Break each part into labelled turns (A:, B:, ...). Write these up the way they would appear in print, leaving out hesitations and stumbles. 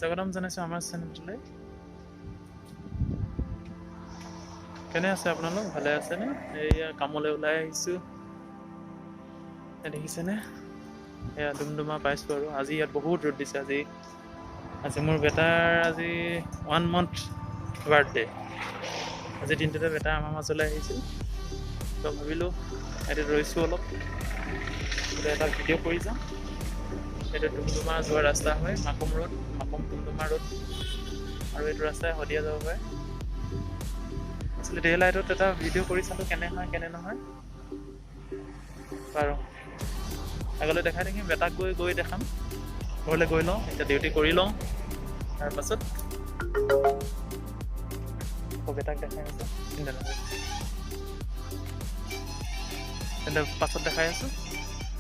A: স্বাগতম জনাইছো আমাৰ চেনেলটোলৈ। কেনে আছে আপোনালোক? ভালে আছেনে? এয়া কামলৈ ওলাই আহিছোঁ। দেখিছেনে? এয়া ডুমডুমা পাইছোঁ আৰু আজি ইয়াত বহুত ৰ'দ দিছে। আজি মোৰ বেটাৰ আজি 1 month বাৰ্থডে। আজি দিনটোতে বেটা আমাৰ মাজলৈ আহিছিল। তো ভাবিলোঁ ইয়াতে ৰৈছোঁ অলপ, এটা ভিডিঅ' কৰি যাম। এইটো ডুমডুমা যোৱা ৰাস্তা হয়, মাকুম ডুমডুমা ৰোড, আৰু এইটো ৰাস্তাই শদিয়া যাব পাৰে। আচলতে ডে লাইটত এটা ভিডিঅ' কৰি চালোঁ কেনে হয় কেনে নহয়। বাৰু আগলৈ দেখাই থাকিম, বেটাক গৈ দেখাম। ঘৰলৈ গৈ লওঁ, এতিয়া ডিউটি কৰি লওঁ, তাৰপাছত বেটাক দেখাই আছোঁ। চিন্তা নকৰিব, তেন্তে পাছত দেখাই আছোঁ।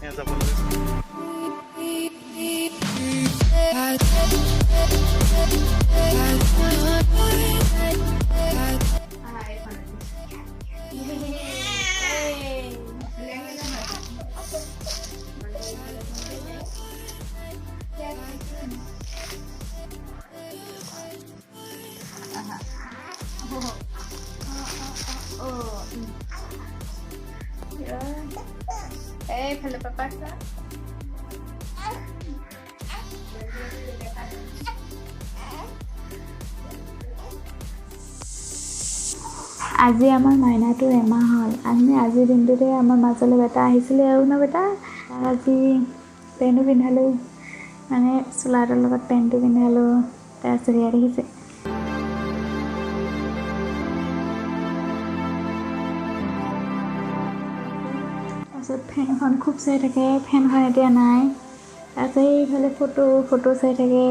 A: এয়া যাব লৈছোঁ।
B: Hello, Papa. আজি আমাৰ মাইনাটো এমাহ হ'ল। আজিৰ দিনটোতে আমাৰ মাজলৈ বেটা আহিছিলে আৰু ন বেটা। আজি পেণ্টটো পিন্ধালোঁ, মানে চোলাটোৰ লগত পেণ্টটো পিন্ধালোঁ। তাৰপিছত ইয়াত দেখিছে তাৰপিছত ফেনখন খুব চাই থাকে, ফেনখন এতিয়া নাই। তাৰপিছত এইফালে ফটো চাই থাকে,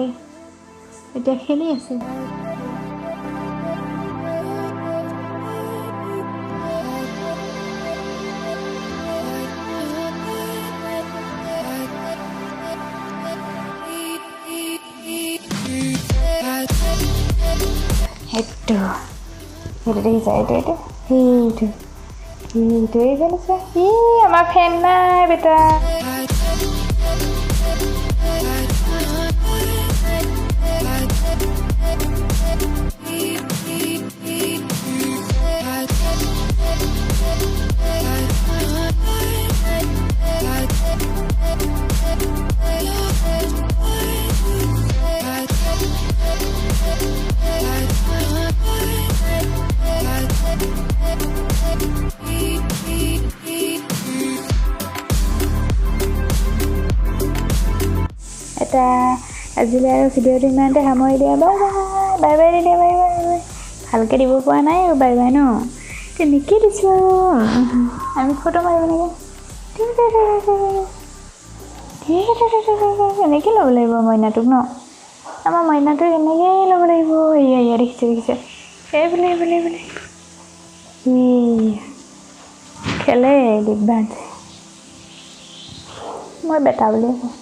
B: এতিয়া খেলি আছে। সেইটো দেখিছা, সেইটোৱে খেলিছে। আমাৰ ফেন নাই বেটা। এটা আজিলৈ আৰু ভিডিঅ'টো ইমানতে সামৰি দিয়া। বাই বাই দিয়া, বাই বাই। ভালকৈ দিব পৰা নাই আৰু বাই বাই ন, তেনেকৈ দিছোঁ আৰু। আমি ফটো মাৰিব নেকি? এনেকৈ ল'ব লাগিব মইনাটোক ন, আমাৰ মইনাটোক এনেকৈ ল'ব লাগিব। এয়া দেখিছে এইবোলে খেলে দিব্যাঞ্চ। মই বেটা বুলিয়ে কওঁ।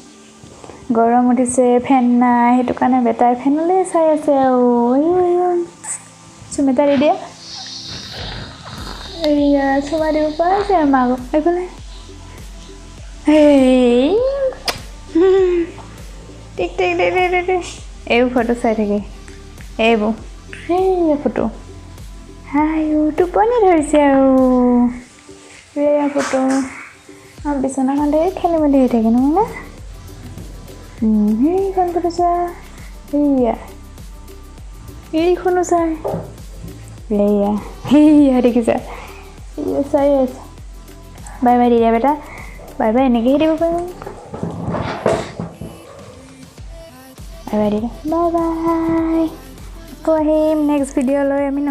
B: গৰম উঠিছে, ফেন নাই, সেইটো কাৰণে বেটাই ফেনলৈ চাই আছে আৰু। চুম এটা দি দিয়ে। এয়া চুমা দিব পৰা হৈছে মাক এইফালে। টিক এইবোৰ ফটো চাই থাকে, এইবোৰ ফটো। টোপনি ধৰিছে আৰু। এয়া ফটো বিচনাখনতে খেলি মেলি হৈ থাকে নহয়। সেইখন ফটো চা, এইখনো চাই, দেখিছা চাই আছে। বাই বাই দি দিয়া বেটা, বাই বাই এনেকৈহে দিব পাৰিম। বাই বাই দি দিয়া, বাই বাই। আকৌ আহিম নেক্সট ভিডিঅ' লৈ আমি ন।